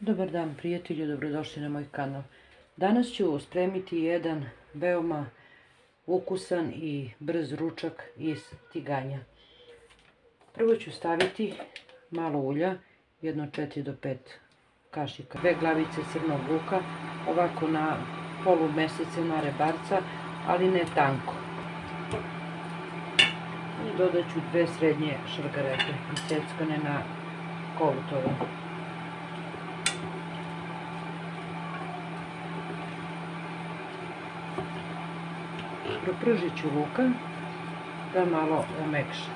Dobar dan prijatelji, dobrodošli na moj kanal. Danas ću spremiti jedan veoma ukusan i brz ručak iz tiganja. Prvo ću staviti malo ulja, jedno 4 do 5 kašika, 2 glavice crnog luka, ovako na polu mesece na rebarca, ali ne tanko. I dodat ću 2 srednje šargarepe, iseckane na kolutove. Propržit ću luka da malo omekša.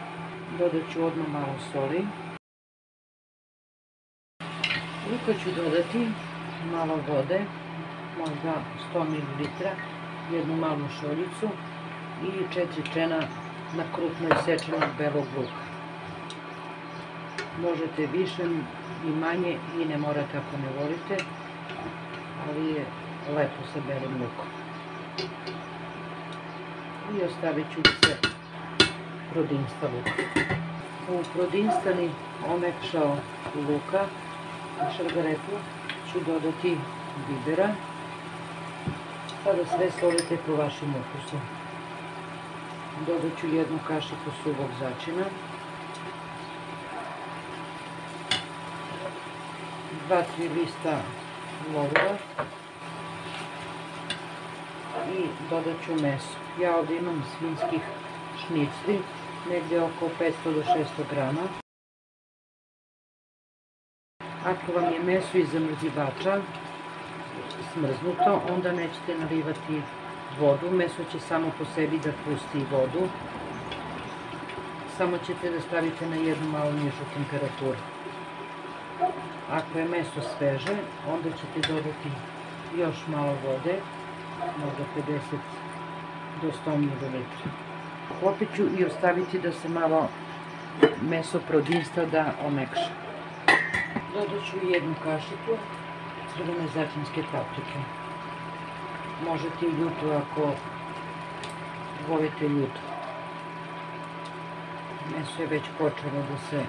Dodat ću odmah malo soli. Luka ću dodati malo vode, možda 100 ml, jednu malu šoljicu i 4 čena na krupno isečenog belog luka. Možete više i manje i ne morate ako ne volite, ali je lepo sa belim lukom. I ostavit ću se prodinsta luka. U prodinstani omekšao luka i šargarepu ću dodati bibera. Sada sve solite po vašem ukusu. Dodat ću jednu kašiku suvog začina, 2-3 lista lovora i dodat ću meso. Ja ovdje imam svinjskih šnicli, negdje oko 500 do 600 grama. Ako vam je meso iz zamrzivača smrznuto, onda nećete nalivati vodu. Meso će samo po sebi da pusti vodu. Samo ćete da stavite na jednu malo nižu temperaturu. Ako je meso sveže, onda ćete dodati još malo vode, možda 50 do 100 ml. Poklopit ću i ostaviti da se malo meso prodinsta, da omekša. Dodat ću jednu kašiku crvene začinske paprike. Možete i ljutu ako volite ljuto. Meso je već počelo da se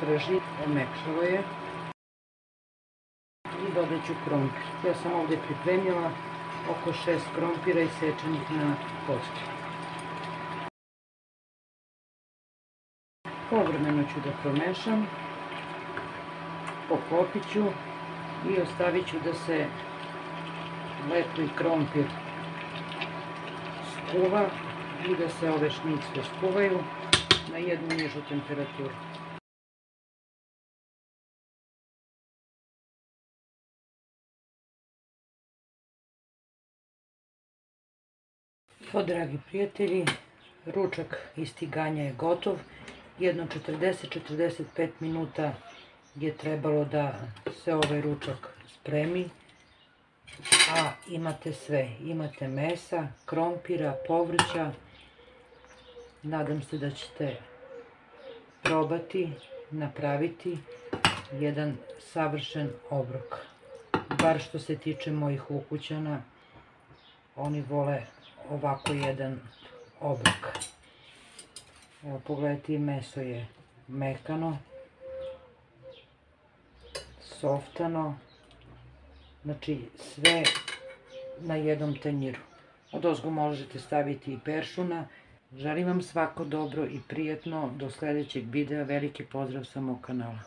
prži, omekšalo je. I dodat ću krompir. Ja sam ovdje pripremila oko 6 krompira isečenih na kocke. Povremeno ću da promešam, poklopit ću i ostavit ću da se lepo i krompir skuva i da se ove šnicle skuvaju na jednu nižu temperaturu. Dragi prijatelji, ručak iz tiganja je gotov. Jedno 40-45 minuta je trebalo da se ovaj ručak spremi, a imate sve. Imate mesa, krompira, povrća. Nadam se da ćete probati napraviti jedan savršen obrok. Bar što se tiče mojih ukućana, oni vole ovako jedan obrok. Evo, pogledajte, meso je mekano, softano, znači sve na jednom tanjiru. Odozgo možete staviti i peršuna. Želim vam svako dobro i prijatno. Do sljedećeg videa. Veliki pozdrav sa mog kanala.